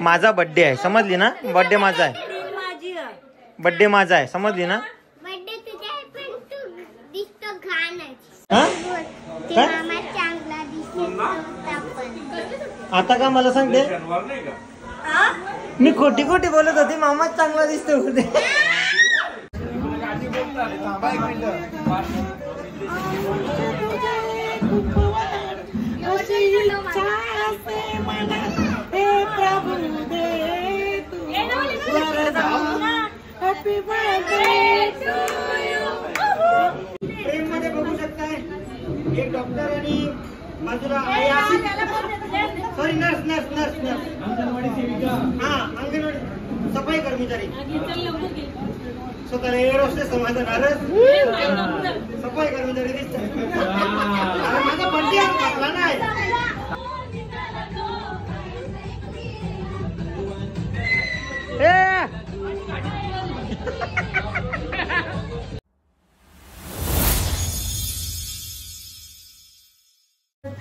माझा बर्थडे आहे, समजली ना? बर्थडे माझा आहे, बर्थडे माझा आहे, समजली ना? आता का मला सांगते, मी खोटी खोटी बोलत होती, मामाच चांगला दिसतो होते. ट्रेन मध्ये बघू शकताय एक डॉक्टर आणि बाजूला sorry nurse nurse nurse nurse anganwadi सेविका, हा अंगणवाडी सफाई कर्मचारी, स्वतःला एअर होस्टेस समजणारच सफाई कर्मचारी दिसतात. माझा बर्थडे आपला नाही.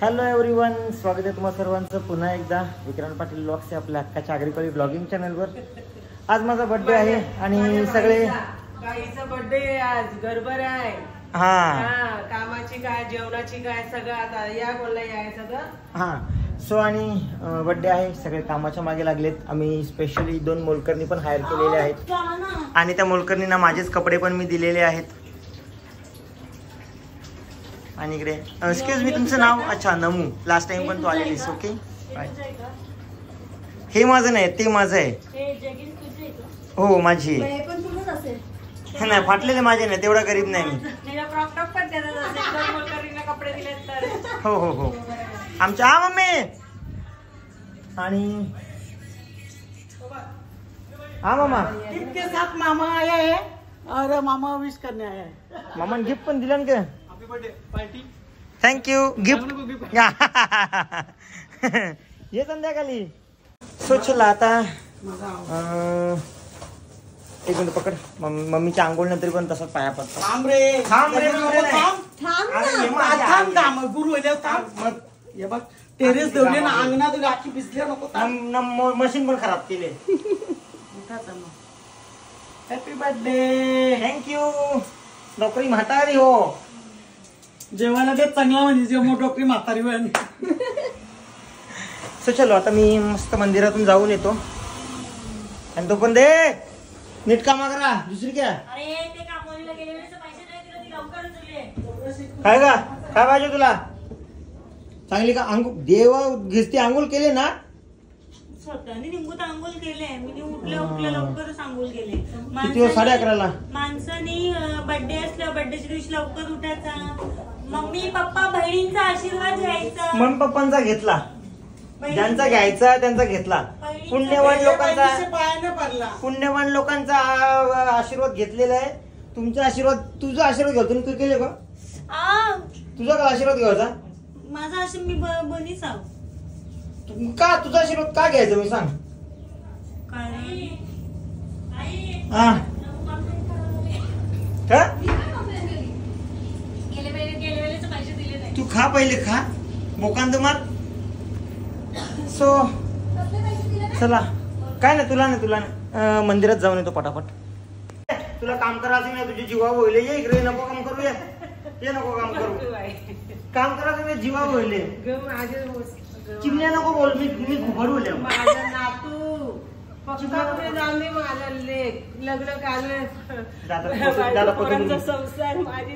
हॅलो एव्हरीवन, स्वागत आहे तुम्हा सर्वांचं पुन्हा एकदा विक्रांत पाटील ब्लॉग्स आपल्या हक्काच्या आगरीपाली ब्लॉगिंग चॅनलवर. आज माझा बर्थडे आहे आणि सगळे गाईचा बर्थडे आहे आज, गडबड आहे. हा कामाची काय जेवणाची काय सगळं आता या बोलला आहे सगळं. हा सो आणि बर्थडे आहे, सगळे कामाच्या मागे लागलेत. आम्ही स्पेशली 2 मोलकरणी पण हायर केलेले आहेत आणि त्या मोलकरणींना माझेच कपडे पण मी दिलेले आहेत. आणि इकडे एक्सक्यूज मी, तुमचं नाव? अच्छा नमू, लास्ट टाइम पण तू आलेलीस. ओके, हे माझं नाही, ते माझं आहे. हो माझी नाही, फाटलेले माझे नाही, तेवढा गरीब नाही मी. हो हो हो आमच्या, हा मम्मी. आणि हा मामा, कितके साथ मामा आया है और मामा विश करने आया है. मामाने गिफ्ट पण दिलं का? Thank you gift. ये संध्याकाळी. सो चला आता एक मिनिट पकड. मम्मीच्या आंघोळ नंतर पण तसाच पाया पडतो. थांब रे बघ टेरेस देवले ना अंगणात गाठी भिजल्या नको. मशीन पण खराब केले. Happy birthday. थँक्यू. नोकरी म्हातारी हो, जेवायला ते चांगला म्हणजे जेव्हा डोकरी म्हातारी वेळ. सो चलो आता मी मस्त मंदिरातून जाऊन येतो आणि तो पण दे नीट कामा करा. दुसरी काय काय का काय पाहिजे तुला? चांगली का अंघोळ देवा घेसती आंघोळ केले ना? स्वतःने निंबूत आंघोळ केले. मी उठल्या लवकरच आंघोळ केले. किती 11:30ला माणसानी बर्थडे असल्या बर्थडेच्या दिवशी लवकर उठायचा. मम्मी पप्पा बहिणींचा आशीर्वाद घ्यायचा. मम्मी पप्पांचा घेतला, ज्यांचा घ्यायचा त्यांचा घेतला. पुण्यवान लोकांचा पुण्यवान लोकांचा आशीर्वाद घेतलेला आहे. तुमचा आशीर्वाद, तुझा आशीर्वाद घ्यायचा तुम्ही केले का? तुझा का आशीर्वाद घ्यायचा? माझा आशीर्वाद मी बनीच आहो का? तुझा आशीर्वाद का घ्यायचा मी सांग? तू खा पहिले, खा मोकांत मार. सो चला, काय नाही तुला नाही, तुला नाही, मंदिरात जाऊन येतो पटापट. तुला काम करायचं नाही, तुझी जीवा होईल. ये इकडे, नको काम करू, ये नको काम करू. काम करायचं नाही, जीवा होईल. चिमण्या नको बोल, मी घुबड बोल. माझा नातू माझा लेक लग्न काल संसार माझी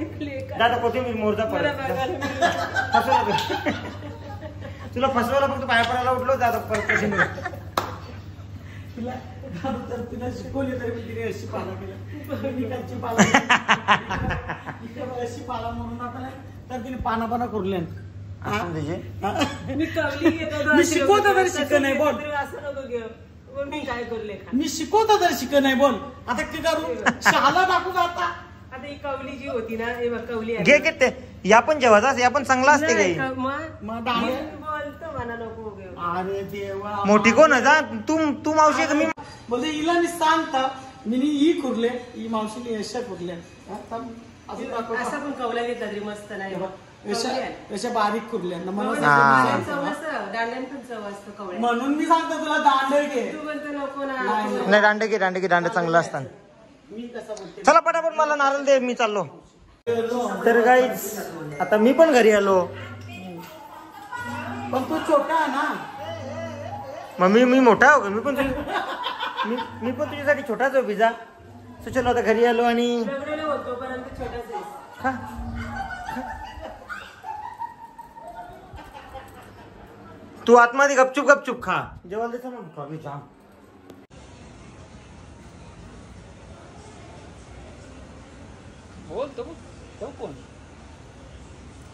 दादा कोथिंबीर मोरचा पडत. तुला फसवायला फक्त पाया पडायला उठलो दादा परत. तुला शिकवली तरी तिने अशी पाला केला अशी पाला म्हणून आता तर तिने पाना करूले. मी शिकवतो तरी शिक नाही बोल. मी काय करले, मी शिकवतो तरी शिक नाही बोल. आता काय करू? शाला टाकू आता. आता ही कवली जी होती ना, हे कवली घे घेते या पण जेवायचा, या पण चांगला असते काही. बोलतो मला नको. अरे देवा, मोठी कोण आहे? तू मावशी का? मी बोलते हिला मी सांगता मी ही कुरले ही मावशीने यशा कुरल्या. असं पण कवल्या घेतला तरी मस्त नाही. अशा बारीक कुरल्या हा. म्हणून मी सांगतो तुला दांडे घे. नाही दांडे चांगलं असतात. मी कसं बोलते. चला पटापट मला नारळ दे, मी चाललो. तर गाईज आता मी पण घरी आलो. पण तू छोटा आहे ना. मग मी मोठा हो, मी पण तुझ्यासाठी छोटाच हो पिझ्झा. सो चलो आता घरी आलो आणि खा. तू आतमध्ये गपचूप खा. जेवायला देतो ना कॉफी जाम. बोलतो कोण?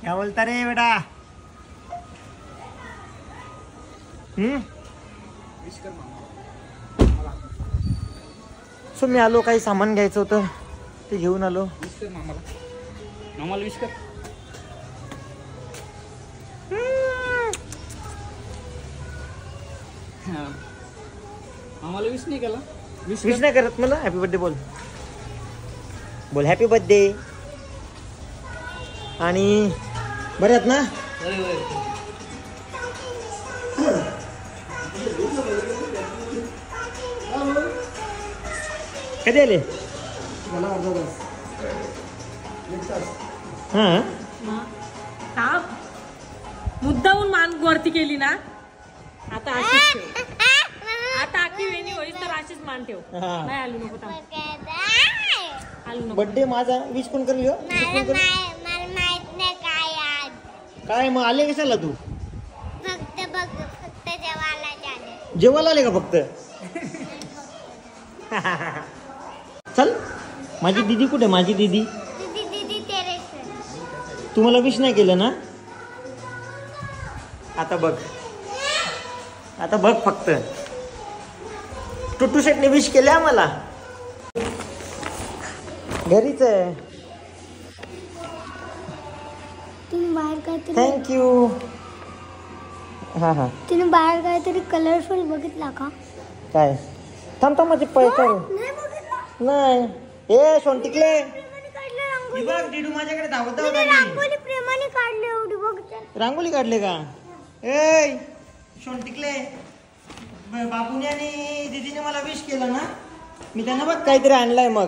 क्या बोलता रे बेटा? सो मी आलो, काही सामान घ्यायचं होतं ते घेऊन आलो. मामाला विश कर. मामाला विश नाही केला. विश नाही करत मला. हॅपी बर्थडे बोल हॅपी बर्थडे. आणि बरे आहेत ना? कधी आले? हा मुद्दाहून मान वरती केली ना. आता अशीच ठेव. आता आखी वेणी होईल तर अशीच मान ठेव. नाही आलू नको आलू नको. बर्थडे माझा विश कोण करेल? काय मग आले कशाला तू? फक्त जेवायला आले का फक्त? चल. माझी दीदी कुठे? माझी दीदी तुम्हाला विश नाही केलं ना? आता बघ फक्त टुटू शेटने विश केले आम्हाला. घरीच आहे. तुम्ही बाहेर काहीतरी थँक्यू. हा तुम्ही बाहेर काहीतरी कलरफुल बघितला का? काय? थांब माझे पैसे नाही बघितला. नाही. ए सोन टिकले. प्रेमाने काढले रांगोळी. बघ डिडू माझ्याकडे धावत तुम्ही रांगोळी प्रेमाने काढली एवढी बघते. रांगोळी काढले का? ए सोन टिकले. बाबूने आणि दीदीने मला विश केलं ना, मी त्यांना बघ काहीतरी आणलंय. मग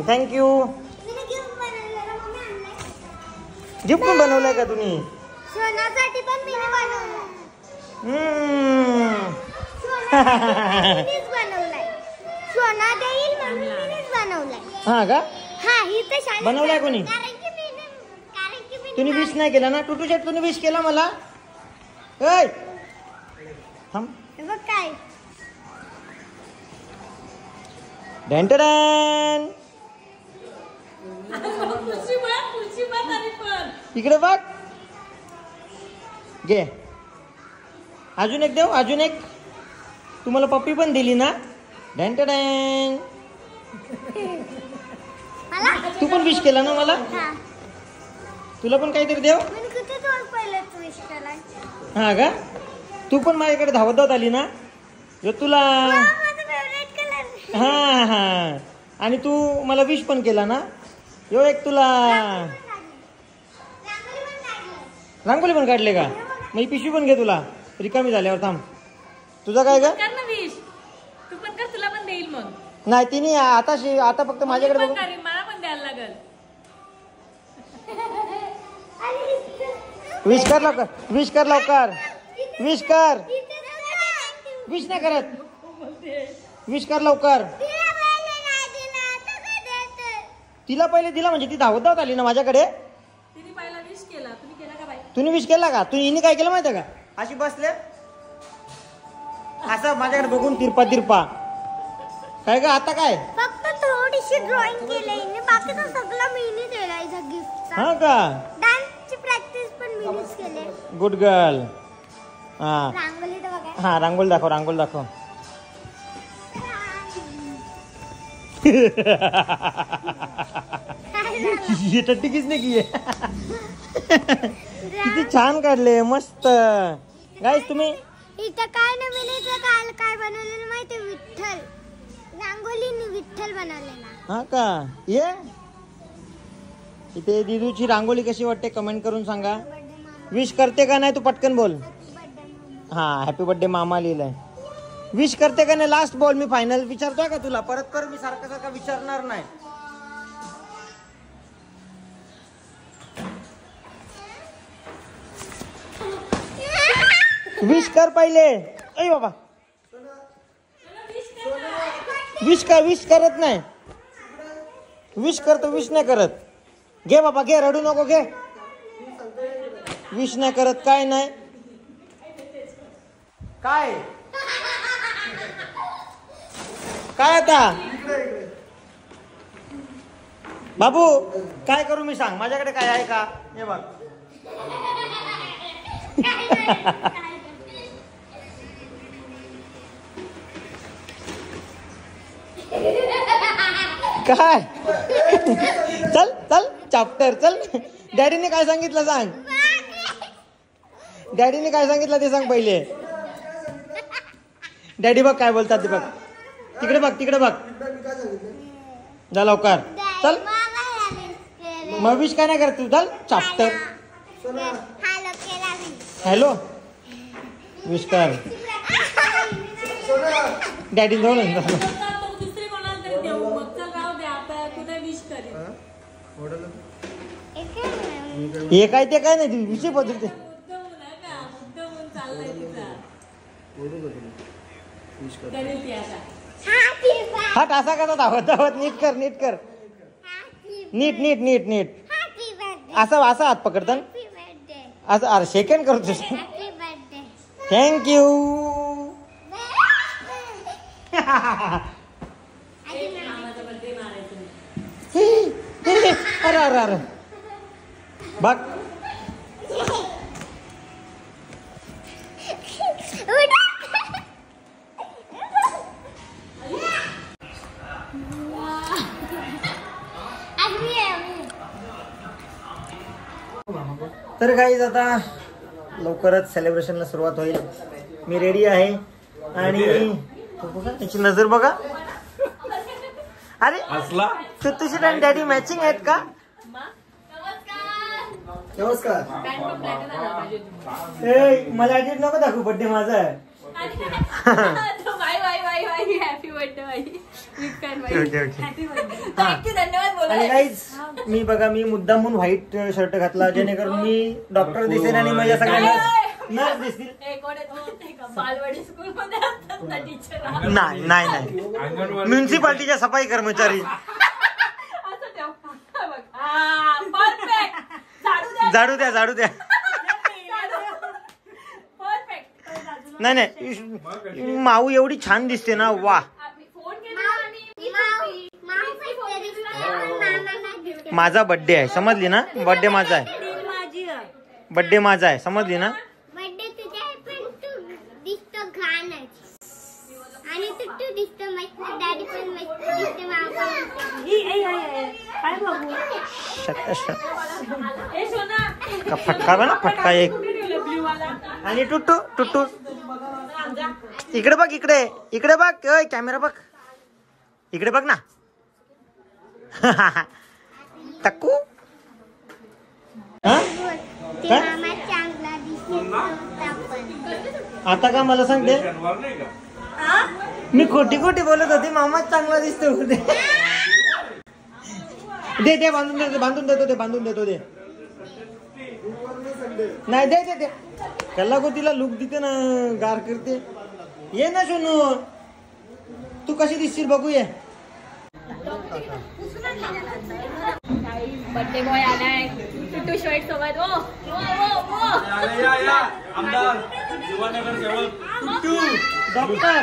थँक्यू. गिफ्ट पण बनवलंय का तुम्ही? सोनासाठी पण मीने बनवलं. बनवलाय. सोना देईल म्हणून मीनेच बनवलाय. हा का? हा ही तर शाळेत बनवलाय कोणी? कारण की तुम्ही विश नाही केला ना? टुटू शेट तुम्ही विश केला मला? ए थांब. बघ काय डॅन इकडे बघ. घे. अजून एक देऊ? अजून एक. तुम्हाला पप्पी पण दिली ना? डॅन तू पण विश केला ना मला? हा तुला पण काहीतरी देऊ? मी किती दिवस पहिले विश केलाय. हा का? तू पण माझ्याकडे धावत आली ना? जो तुला माझा फेवरेट कलर. हा आणि तू मला विश पण केला ना? यो एक तुला रांगोळी पण काढले का? मग ही पिशवी पण घे तुला रिकामी झाल्यावर. थांब. तुझा काय का? कर ना विश. तू पण कर, तुला पण देईल मग. नाही तिने आता फक्त माझ्याकडे मी बघून. पण करीन, मला पण द्यायला लागल. विश कर लवकर. विश कर लवकर. विश कर. विश नाही करत. विश कर लवकर. तिला पहिले दिला म्हणजे ती धावत आली ना माझ्याकडे. तिने पहिला विश केला. तुम्ही केला का बाई? तुम्ही विश केला का? तू हिने काय केलं माहिती का? अशी बसले असं माझ्याकडे बघून तिरपा काय का? आता काय फक्त थोडीशी ड्रॉइंग केली. बाकीचं सगळं मीने दिलाय गिफ्ट. हा का? डान्सची प्रॅक्टिस पण मीनेच केली. Good girl. हा रांगोळी तर बघा. हा रांगोळी दाखव. ये टट्टी किसने की आहे? किती छान काढले. मस्त. गाईस तुम्ही इथं काय नवीन इथं काल काय बनवलेलं माहिती? विठ्ठल. रांगोळीने विठ्ठल बनवलेला. हा का? ये इथे दिदूची रांगोळी कशी वाटते कमेंट करून सांगा. विश करते का नाही तू पटकन बोल. हा हॅपी बर्थडे मामा लिहिलंय. विश करते का नाही लास्ट बॉल मी फायनल विचारतोय का तुला परत कर मी सारखं सारखं विचारणार नाही. विश कर पहिले. ऐ बाबा विश करत नाही. विश करतो विश नाही करत. घे बाबा घे रडू नको घे. विश नाही करत काय नाही काय काय आता बाबू काय करू मी सांग माझ्याकडे काय आहे का हे बघ. काय चल चल चॅप्टर चल. डॅडीने काय सांगितलं सांग. डॅडीने काय सांगितलं ते सांग पहिले. डॅडी बघ काय बोलतात ते बघ. तिकडे बघ तिकडे बघ. जा लवकर चल. मग विश काय नाही करत तू चल चॅप्टर. हॅलो विश कर. डॅडी जाऊ ना हे काय ते काय नाही विषय बदलते. हा टासा कसा धावत धावत नीट कर नीट कर. नीट नीट नीट नीट असं असं हात पकडता असं. अरे सेकंड करतो. थँक्यू. अरे अरे अरे बघ तर गाईज आता लवकरच सेलिब्रेशनला सुरुवात होईल. मी रेडी आहे आणि त्याची नजर बघा. अरे तुझी डॅडी मॅचिंग आहेत का. नमस्कार. मला ऍडिट नको दाखवू बर्थडे माझा आहे. आणि गाईज मी बघा मी मुद्दाम म्हणून व्हाईट शर्ट घातला जेणेकरून मी डॉक्टर दिसेल आणि माझ्या सगळ्यांना नर्स दिसतील. नाही नाही नाही म्युन्सिपाल्टीच्या सफाई कर्मचारी. झाडू द्या झाडू द्या. नाही नाही माऊ एवढी छान दिसते ना वा. माझा बर्थडे आहे समजली ना. बर्थडे माझा आहे. बर्थडे माझा आहे समजली ना. फटका ना फटका एक. आणि टुट्टू टुट्टू इकडे बघ इकडे इकडे बघ. कॅमेरा बघ इकडे बघ ना. टक्कू आता का मला सांगते मी खोटी खोटी बोलत होती. मामा चांगला दिसतो होते. दे दे बांधून देतो बांधून देतो ते बांधून देतो दे. नाही दे दे दे त्याला को तिला लुक देते ना गार करते. ये ना सोनू तू कशी दिसशील बघू ये. बर्थडे बॉय आलाय टुट्टू शर्ट सोबत. ओ टुट्टू डॉक्टर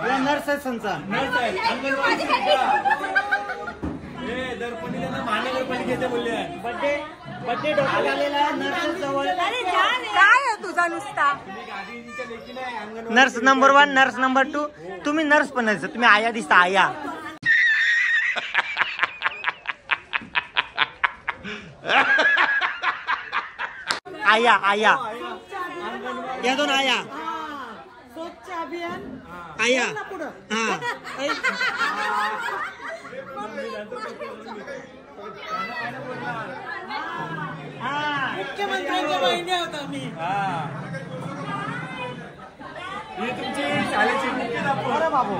या नर्स आहे संचा. महानगरपालिकेचे बोलले बर्थडे बर्थडे डॉक्टर आलेला नर्स जवळ. काय तुझा नुसता नर्स नंबर 1 नर्स नंबर 2. तुम्ही नर्स पण नाही तुम्ही आया दिसता आया. आया आया या दोन आया. स्वच्छ अभियान आया हा मुख्यमंत्र्यांच्या बहिणी आहोत आम्ही. ही तुमची शाळेची मुख्याध्यापक. अरे बाबू,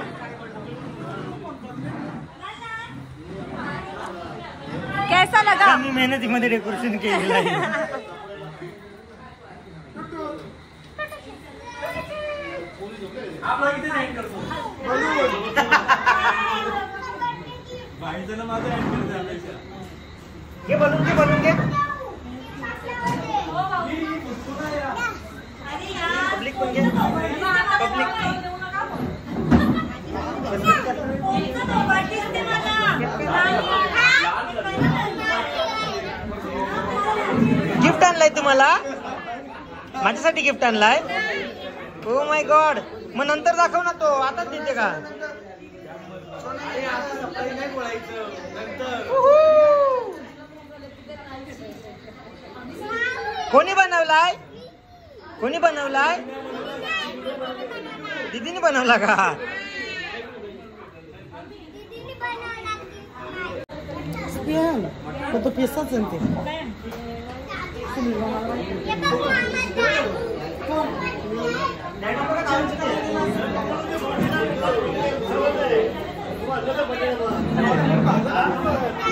कैसा लगा? मी मेहनतीमध्ये डेकोरेशन केलेलं आहे. घे बोलून घे बोलून घे. पब्लिक पण घे. गिफ्ट आणलाय तुम्हाला? माझ्यासाठी गिफ्ट आणलाय? Oh my God. मग नंतर दाखव ना, तो आताच देते का? कोणी बनवलाय? कोणी बनवलाय? दीदीने बनवला का? तो केसाच आहे ते.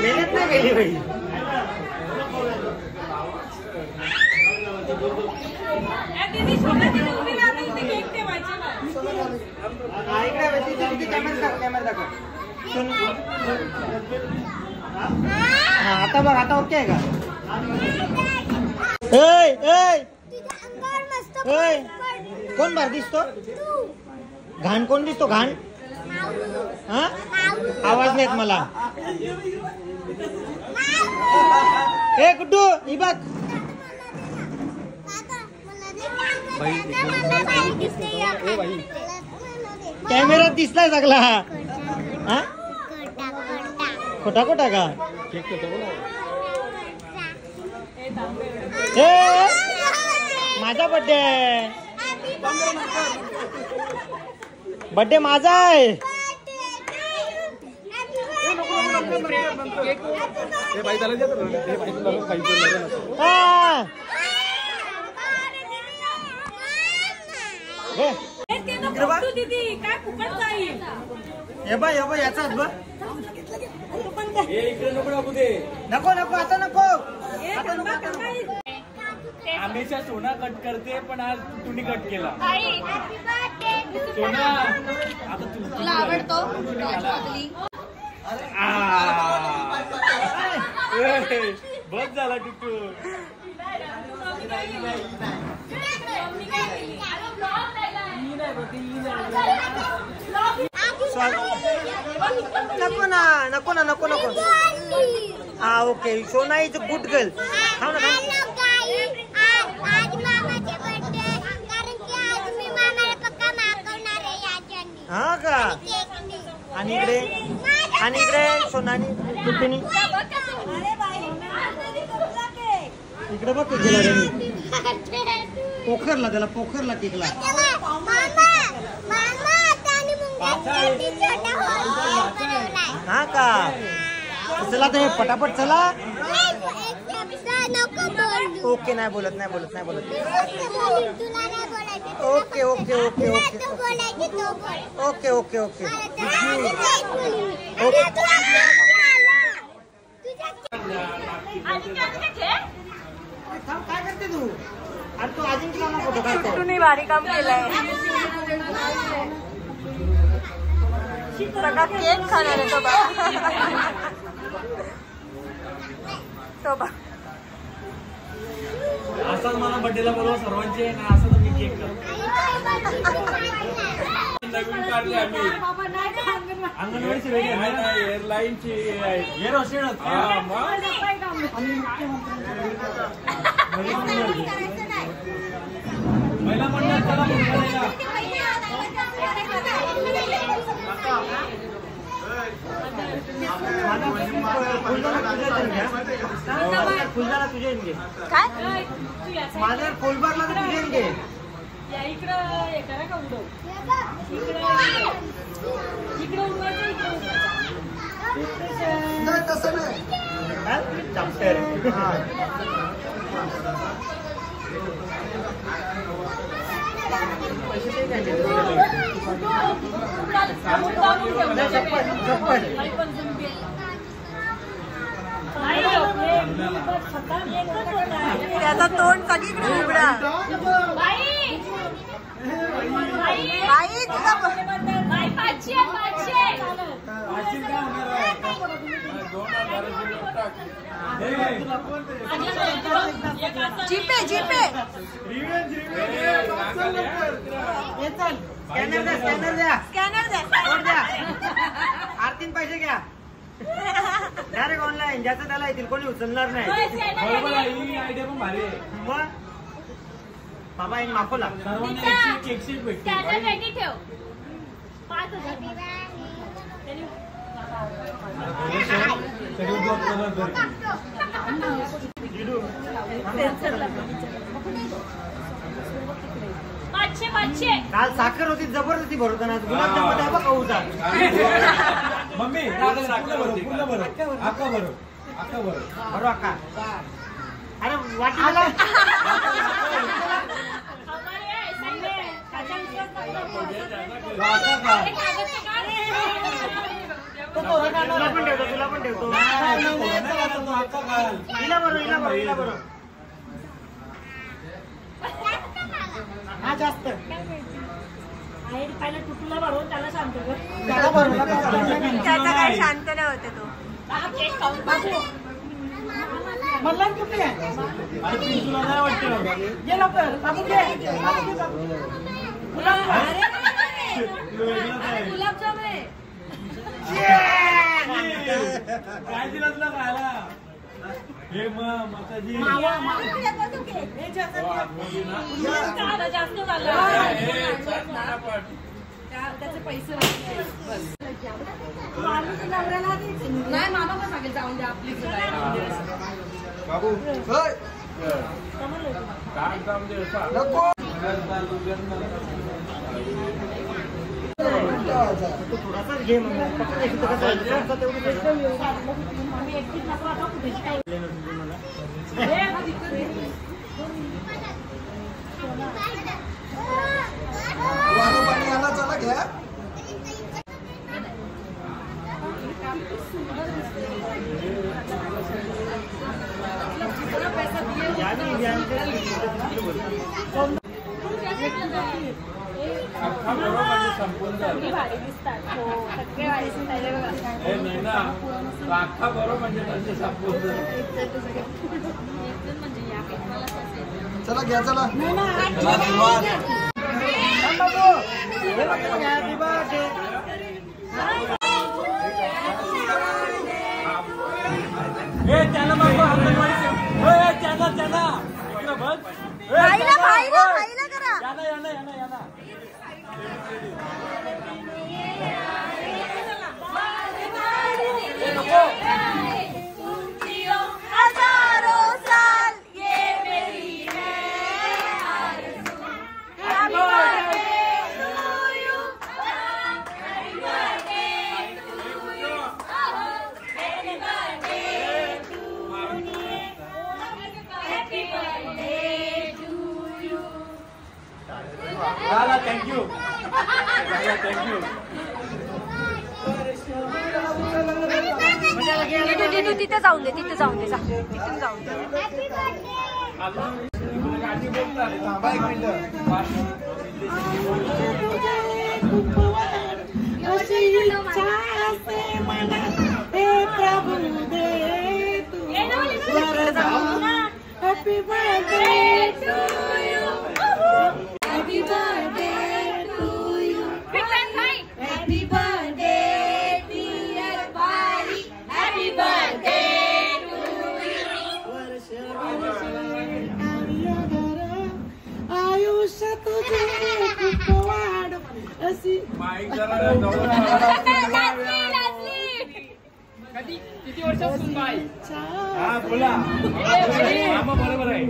मेहनत नाही केली बाई. आता बघ, आता ओके आहे का? कोण बाहेर दिसतो? घाण कोण दिसतो? घाण? हा, आवाज नाहीत मला. ए गुड्डू, ही बघ. कॅमेरात दिसलाय सगळा. हा, खोटा खोटा का? माझा बर्थडे. बर्थडे माझा आहे. हे बाय याचाच बघ. नको नको, आता नको. हमेशा सोना कट करते, पण आज तुम्ही कट केला. सोना आता तुला आवडतो. बस झाला टिकू. नको ना, नको ना, नको नको. हा ओके. सोना इज अ गुड गर्ल. हा ना. हा का? आणि इकडे सोनानी कुठे इकडे बघ गेला रे. पोखरला, त्याला पोखरला टिकला. हा का? चला तर हे पटापट चला. ओके, नाही बोलत. Okay okay okay okay okay okay okay. काय करते तू? अरे तू अजिंक्यला फोटो काढतो. तुम्ही भारी काम केलंय. सगळा केक खाणार आहे तो बा. असाच मला बर्थडेला बोलवा सर्वांचे. असं तुम्ही केक नवीन काढले आम्ही. अंगणवाडीची वेगळी एअरलाईनची एअर होस्टेस. महिला मंडळ चला फुलदारा तुझ्या घे. काय माझ्या फुलबारला तर तुझ्या घे. इकडं हे करा का उडव. इकडं उडवायचं. तसं नाही चॅप्टर त्याचा तोंड सगळीकडे उघडा. बाई तुला जीपे जीपे स्कॅनर द्या स्कॅनर द्या स्कॅनर द्या. आरतीन पैसे घ्या डायरेक्ट ऑनलाईन ज्याचं त्याला येतील कोणी उचलणार नाही आयडिया पण भारी आहे. मग बाबा एक माफो लाग केकशीट भेटते. ठेव 5,000 500 काल साखर होती जबरदस्ती भरवताना गुलाबजाम मध्ये बघा उजा मम्मी अक्का बरो अक्का अरे वाटीला तुला पण ठेवतो हिला बरो हा जास्त पहिला तुटला भरून त्याला शांत कर. त्याचा काय शांत नाही होते तो. मला कुठे आहे तुला नाही वाटतं ये लवकर बाबू घे गुलाबजाम आहे. काय दिलं तुला खायला हे माताजी जास्त झालं त्याचे पैसे नाही मामा पण सांगेल जाऊन द्या आपली बाबू थोडासाच घे मग पाणी आला चला घ्या. भारी दिसतात हो सगळे भारी चला घ्या चला त्याला करा. हजारों साल ये मेरी है आरज़ू. Happy birthday to you. Happy birthday to you. Happy birthday to you. Happy birthday to you. Thank you तिथे जाऊन दे तिथून जाऊन दे. थांबा एक minute. Happy birthday to you. Happy birthday to you. Happy birthday dear Bari. Happy birthday to you. आयुष्य तुझे खूप वाढ अशी किती वर्षापासून बाई हा बोला बरोबर आहे.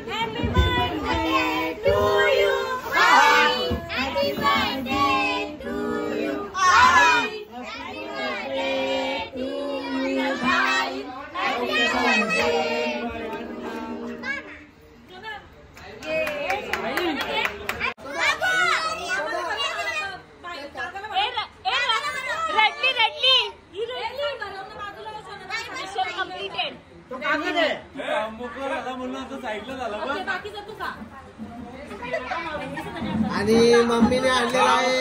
Happy birthday to you. Happy birthday to you. Happy birthday आणि मम्मीने आणलेला आहे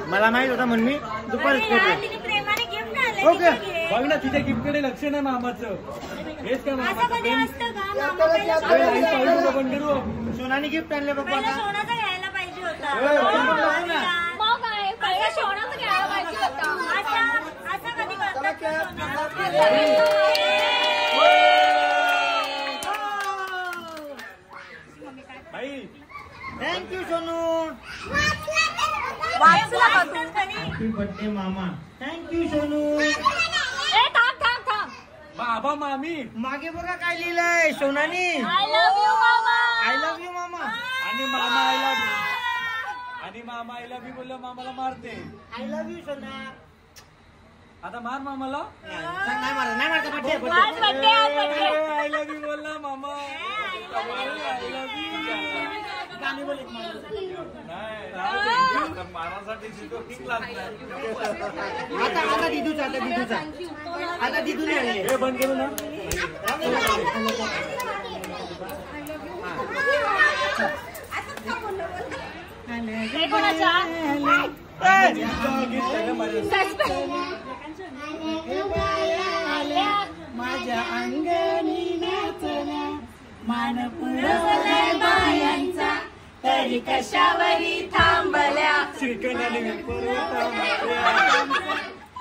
मला माहित होता म्हणून मी दुपारीच प्रेमाने गिफ्ट आणले. ओके बघ ना तिच्या गिफ्टकडे लक्ष नाही मामाचं. हेच काय असं कधी असतं का? मामा पहिला सोनाने गिफ्ट आणले बाबा पहिला आता. सोन्याचा घ्यायला पाहिजे होता. मग काय पहिला सोन्याचं घ्यायला पाहिजे होतं. असं कधी करतात का सोनं? थँक्यू सोनू. वाचला का तू? हॅपी बर्थडे मामा. थँक्यू सोनू. थांब बाबा मामी मागे बघा काय लिहिलंय सोनानी. आय लव्ह यू मामा. आय लव्ह यू मामा. आणि मामा आईला आणि मामा आईला बी बोललं मामाला मारते. आय लव्ह यू सोना. आता मार मामाला. नाही मारत नाही मारत बर्थडे आज birthday, आज birthday. आय लव्ह यू बोलला मामा. I love you. गाणी बोल एक माणूस. मामासाठी शिकव ठीक लागतं. आता दिदूचा आता दिदूने आणले. हे बंद करू ना. हे कोणाचा? माझ्या अंगणी नाचल्या मान पुरवलाय बायांचा तरी कशावरी थांबल्या. श्रीकंठाने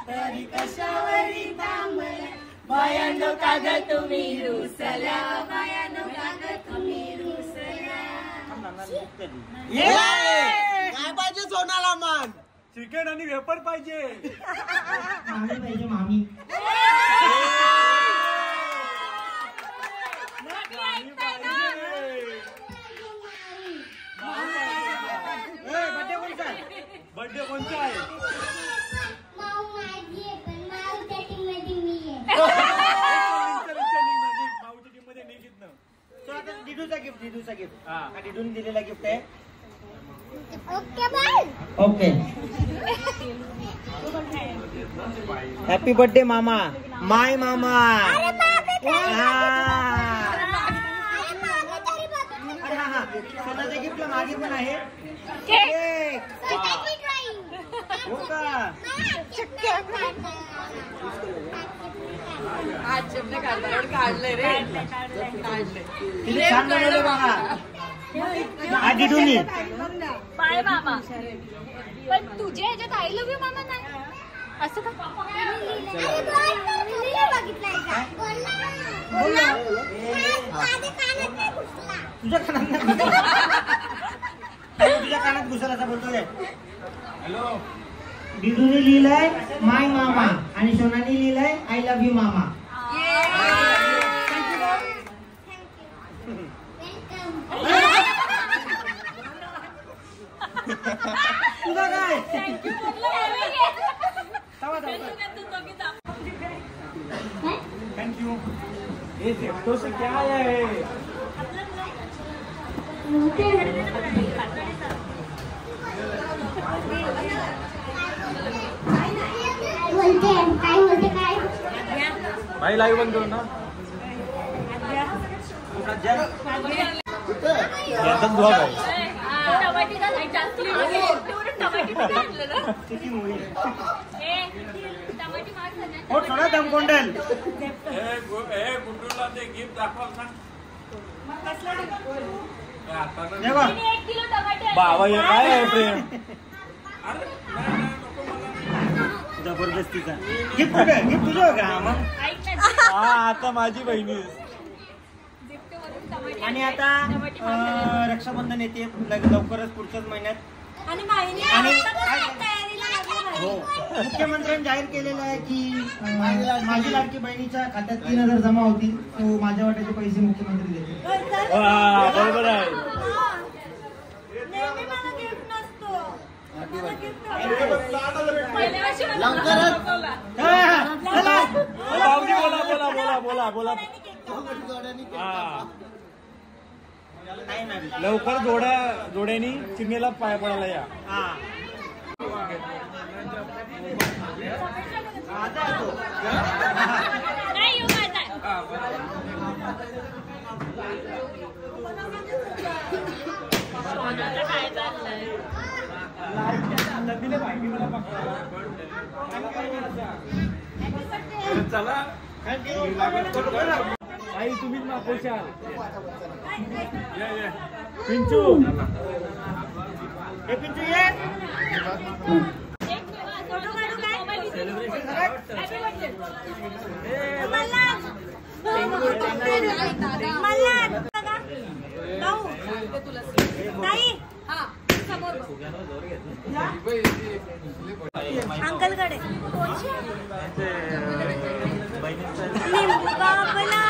तरी कशावरी थांबल्या. बायानो काग तुम्ही रुसल्या. बायानो काग तुम्ही रुसल्या. काय पाहिजे सोनाला मान. चिकन आणि वेपर पाहिजे. मामी पाहिजे मामी. बर्थडे कोणता आहे. माऊच्या टीम मध्ये निघित ना. आता दिदूचा गिफ्ट हा दिदून दिलेला गिफ्ट आहे. Okay bye. Okay happy birthday मामा. माय मामा. सोनाच्या गिफ्टला मागे पण आहे केक. हो का. किती छान बनवलं बघा. हा दिदूनी. बाय मामा. पण तुझ्या ह्याच्यात आय लव्ह यू मामा नाही असं का? तुझ्या कानात घुसल असा बोलतोय. हॅलो. दिदूने लिहिलंय माय मामा आणि सोनाने लिहिलंय आय लव्ह यू मामा. तुझा काय थँक्यू. ये जेप्टो से क्या आया है. भाई लाईव्ह बंद करू ना. याचा ब्लॉग आहे. किती मुली हो थोडा दम कोंडल. गुड्डूला ते गिफ्ट दाखवा सांग. बाबा हे काय आहे प्रेम. जबरदस्तीचा गिफ्ट गिफ्ट तुझं का मग. हा आता माझी बहिणी. आणि आता रक्षाबंधन येते लवकरच पुढच्याच महिन्यात. आणि हो मुख्यमंत्र्यांनी जाहीर केलेलं आहे की माझी लाडकी बहिणीच्या खात्यात 3,000 जमा होतील. तो माझ्या वाट्याचे पैसे मुख्यमंत्री देतील. बरोबर आहे. नेहमी मला गिफ्ट नसतो. पहिल्या वर्षी मला चला बोला हा. लवकर जोड्यानी चिमणीला पाया पडायला या. चला आई तुम्हीच मागवशाल. पिंचू पिंचू ये. अंकल कडे लिंबू बाबला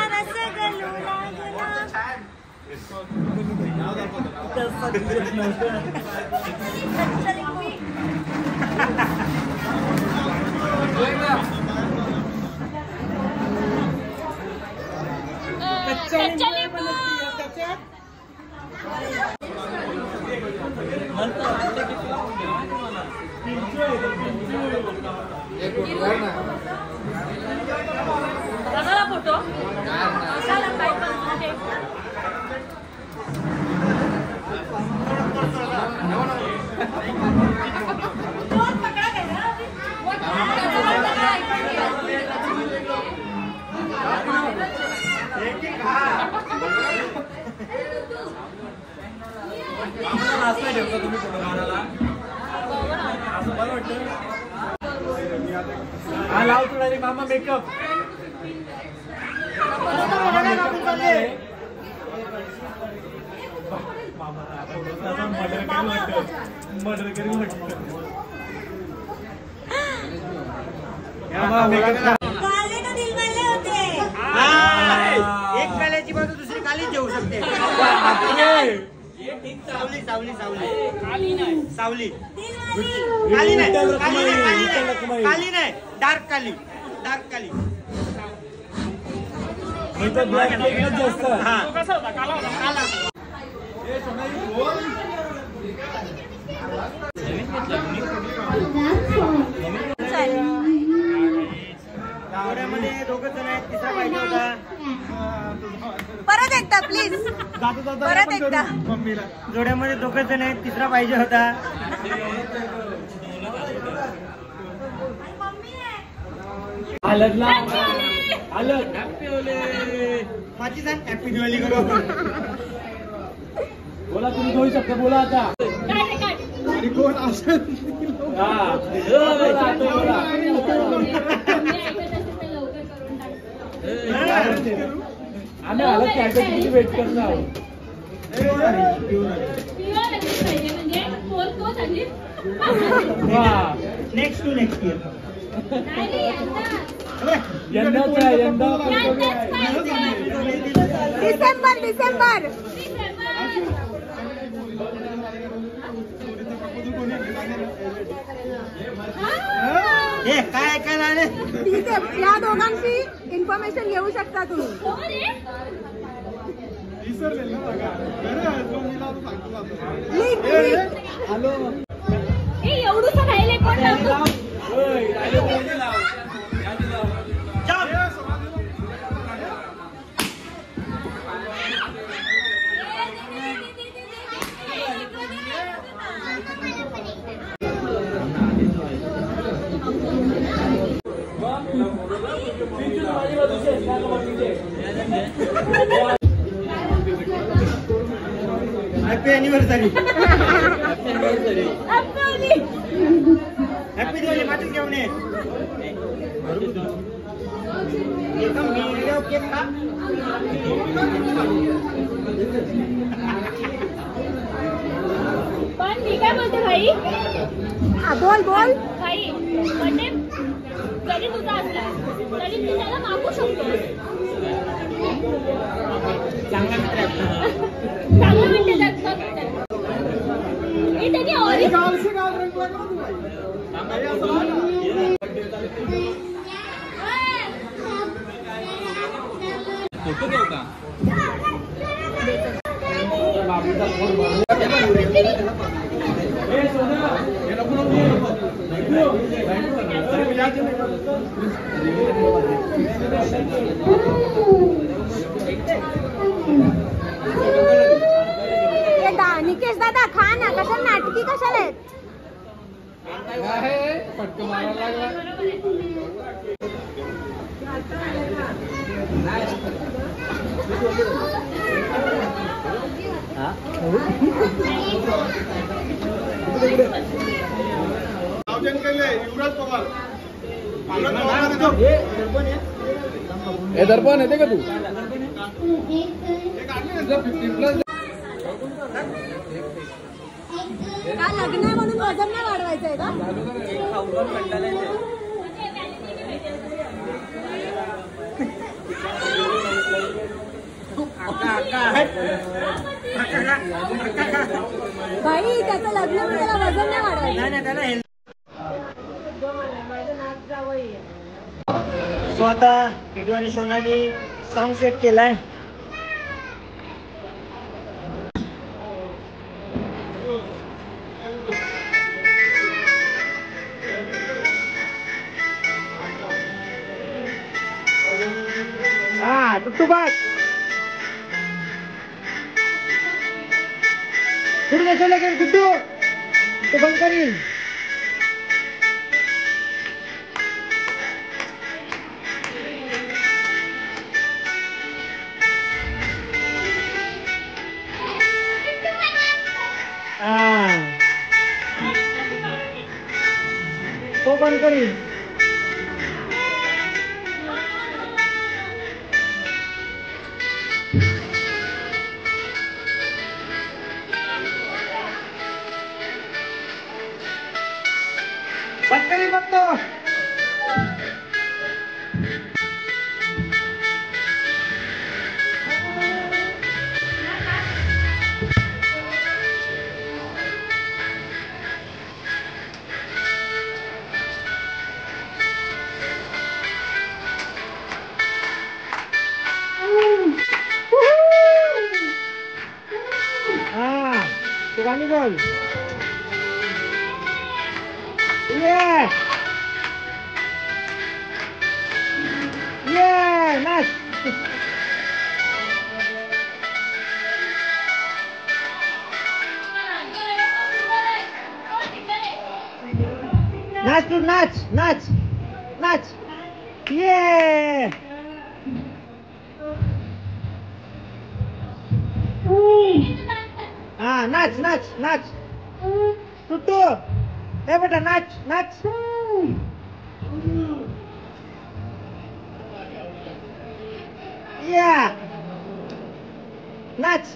रसगुल्ला फोटो हा लाव तुला रे मामा मेकअप. मर्डर करी म्हटलं. एक काल्याची बाजू दुसरी कालीच जेवू शकते. सावली सावली सावली सावली काली नाही काली नाही डार्क काली डार्क काली. जास्त हा जोड्यामध्ये दोघं जण आहेत. तिसरा पाहिजे होता. परत एकदा प्लीज परत एकदा. जोड्यामध्ये दोघं जण आहेत. तिसरा पाहिजे होता. माझी सांग हॅपी दिवाळी करू. बोला तुम्ही घेऊ शकता. बोला आता. आणि कोण असेल आम्ही आला कॅटेगरी वेट करणार. Next to next year. यंदा डिसेंबर हे काय ऐकायला आले. ठीक आहे. या दोघांची इन्फॉर्मेशन घेऊ शकता तुम्ही. एवढं खायला कोण हॅपी अॅनिव्हर्सरी. हॅपी दिवाळी. माझीच घेऊन ये. केक खा. पण मी काय बोलते भाई. बोल बोल. भाई म्हणजे जरी तुझा असला तरी तू त्याला मागू शकतो. चांगला मित्र आहे. चांगलं म्हणते त्याने ऑरेंज निकेश दादा खा ना, कशाला नाटकी कशाला आहेत? दर्पण येते का तू? का लग्न आहे म्हणून वजन नाही वाढवायचंय का? बाई त्याचं लग्न म्हणजे त्याला वजन नाही वाढवायचं. सो आता किटू आणि सोनाली सॉन्ग सेट केलाय. टुकटू बघ पुढे चले गेल गुड्डू तो बंद करील. तो बंद करील. पटकन बघतो. तू गाणी बोल. Yeah! Yeah! Nice! Naच तू नाच नाच नाच. Yeah! नाच नाच नाच. टुटू ए बेटा नाच नाच. या नाच.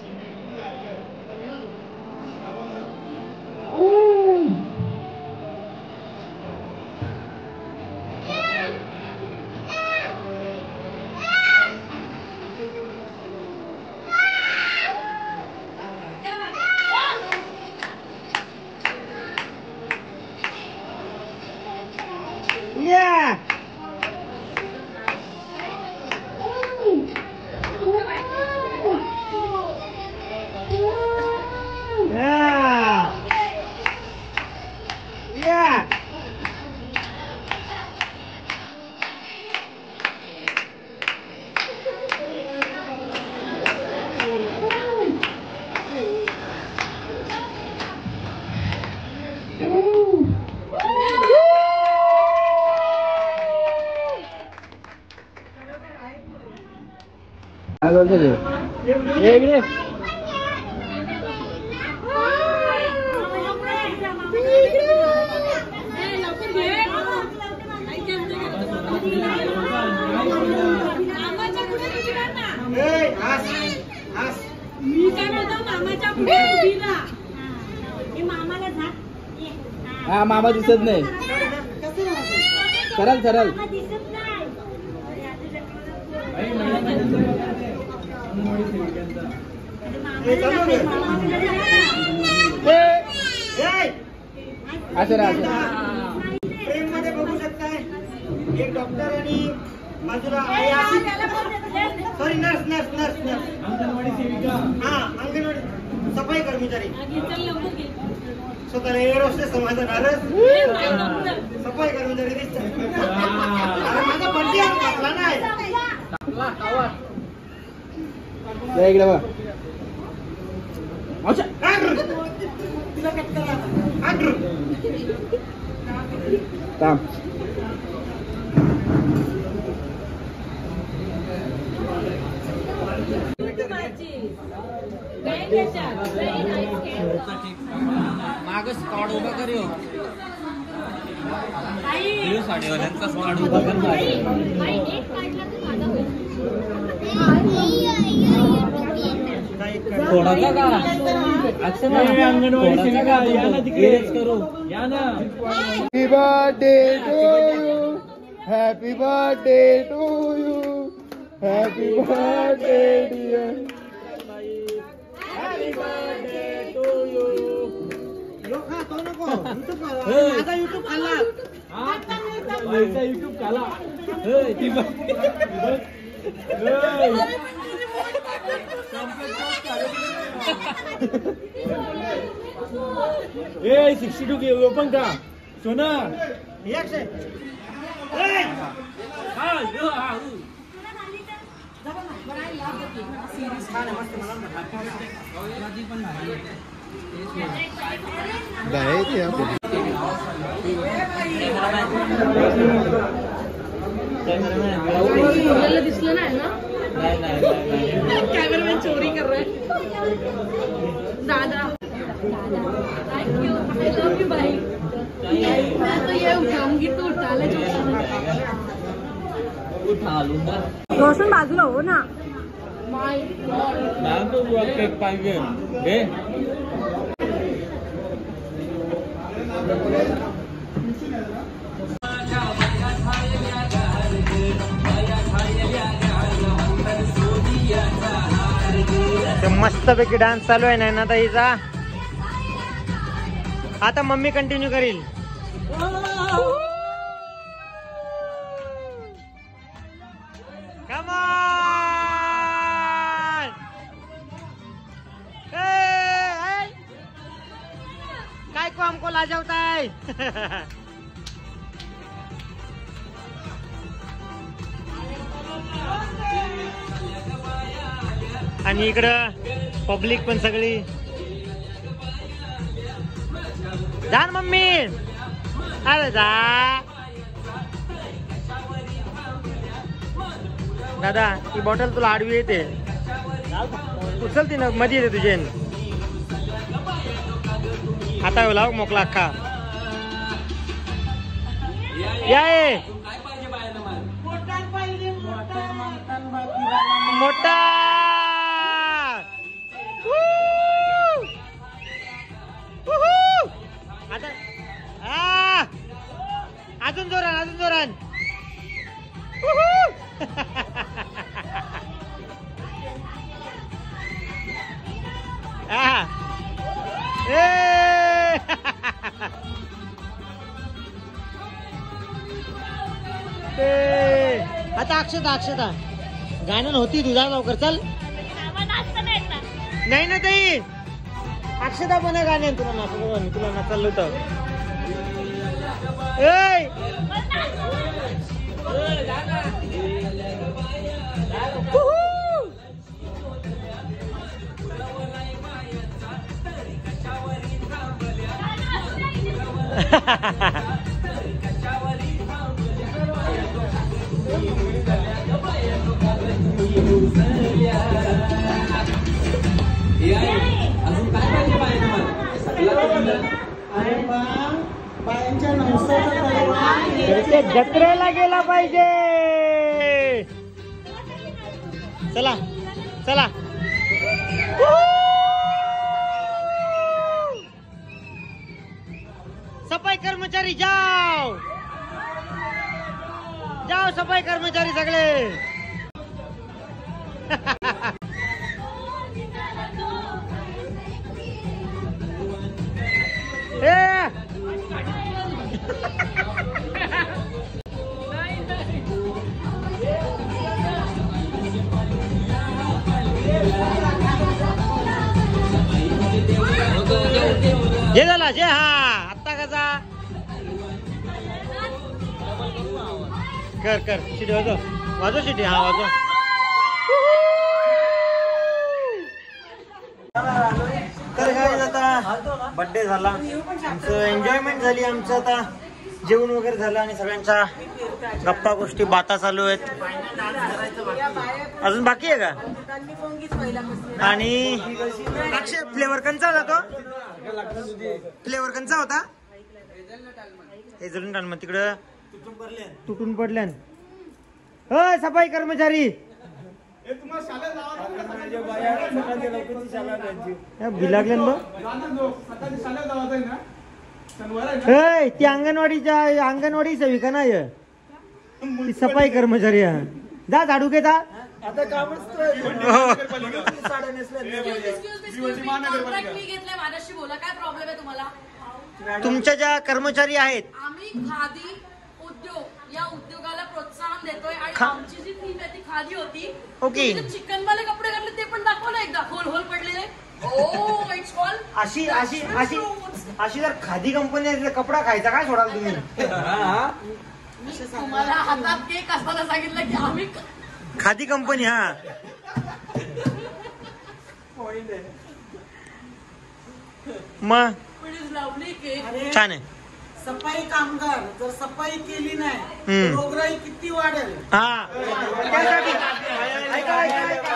Yeah! Yeah! Yeah! हा मामा दिसत नाही. सरळ सरळ. फ्रेम मध्ये बघू शकताय एक डॉक्टर आणि बाजूला sorry nurse nurse nurse nurse. हा अंगणवाडी सफाई कर्मचारी चल लवकर घे. स्वतःला एअर होस्टेस समजणारच सफाई कर्मचारी दिसतात. अरे माझा बड्डे टाकला नाही. इकडे बघ. तिला कटकला आग्रू. थांब. मागच स्क्वॉड उभा कर यो. साडेवाल्यांचा स्क्वॉड उभा कर. थोडासा का अंगणवाडी सेविका या ना तिकडे करू या ना. Happy birthday to you. Happy birthday to you. Happy birthday dear. Happy birthday to you. तो नको. माझा युट्यूब खाल्ला. युट्यूब खाला. ए 62 ओपन का सोना. दिसलं नाही ना. कॅमेरामॅन चोरी कर रहा है. दादा thank you. I love you भाई. मैं तो ये उठाऊंगी तो उठा ले. उठा लूंगा. रोशन बाजूला हो ना. मॅम तो केक पाहिजे. हे मस्तपैकी डान्स चालू आहे ना ताईचा. आता मम्मी कंटिन्यू करील. Come on! Hey! काय को हमको लाजवता है? आणि इकडं पब्लिक पण सगळी. जा ना मम्मी. अरे जा दादा. ही बॉटल तुला आडवी येते. उचलती ना मध्ये येते तुझे. आता लाव मोकला अख्खा. या मोठा. आता अजून जोरान अजून जोरान. आता अक्षता गाणं होती तुझा लवकर चल. नाही ना ताई. अक्षता पण गाणे तुला नाचलं. तुला नाचाल होतं. जत्रेला गेला पाहिजे. चला चला. सफाई कर्मचारी जाओ जाओ. सफाई कर्मचारी सगळे. पाहिजे. हा आत्ता कसा कर कर शिटी वाजव शिटी. हा वाजव. तर काय आता बर्थडे झाला, आमचं एन्जॉयमेंट झाली, आमचं आता जेवण वगैरे झालं आणि सगळ्यांच्या गप्पा गोष्टी बाता चालू आहेत. अजून बाकी आहे का? आणि अक्षय फ्लेवर कंचा होता तो? फ्लेवर कंचा होता? हे जळून टाक मग तिकडं तुटून पडल्यान. अय सफाई कर्मचारी भिलागले ती अंगणवाडी सेविका नाही ती सफाई कर्मचारी. जा झाडू घे जा. आता कामच माझ्याशी बोला, काय प्रॉब्लेम आहे तुम्हाला? तुमच्या ज्या कर्मचारी आहेत, आम्ही खादी उद्योग या उद्योगाला प्रोत्साहन देतोय आणि आमची जी थीम आहे ती खादी होती. ओके. चिकन वाले कपडे घातले ते पण दाखव ना एकदा, होल पडलेले. ओ इट्स कॉल अशी अशी अशी अशी जर खादी कंपनी कपडा खायचा काय सोडाल तुम्ही? तुम्हाला हातात केक असताना सांगितलं की आम्ही खादी कंपनी. हा मग लावली केक. छान आहे. सफाई कामगार जर सफाई केली नाही रोगराई किती वाढेल. हा त्यासाठी ऐका ऐका ऐका.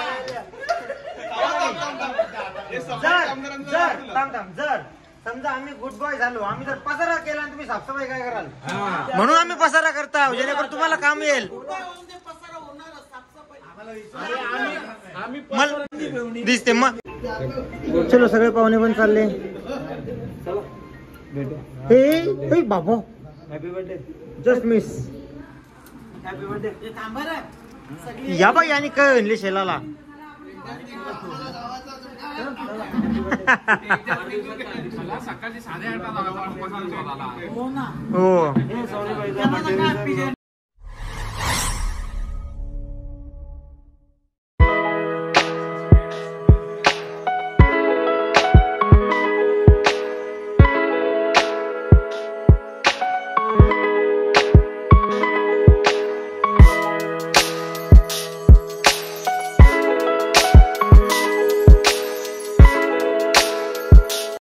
जर समजा आम्ही गुड बॉय झालो, आम्ही जर पसारा केला आणि तुम्ही साफसफाई काय कराल? म्हणून आम्ही पसारा करता जेणेकरून तुम्हाला काम येईल. मला दिसते मग. चलो सगळे पाहुणे पण चालले. हे बाबा happy birthday. Just miss. Happy birthday. या बाई आणि काय आणले शेलाला. सकाळी 8:30 हो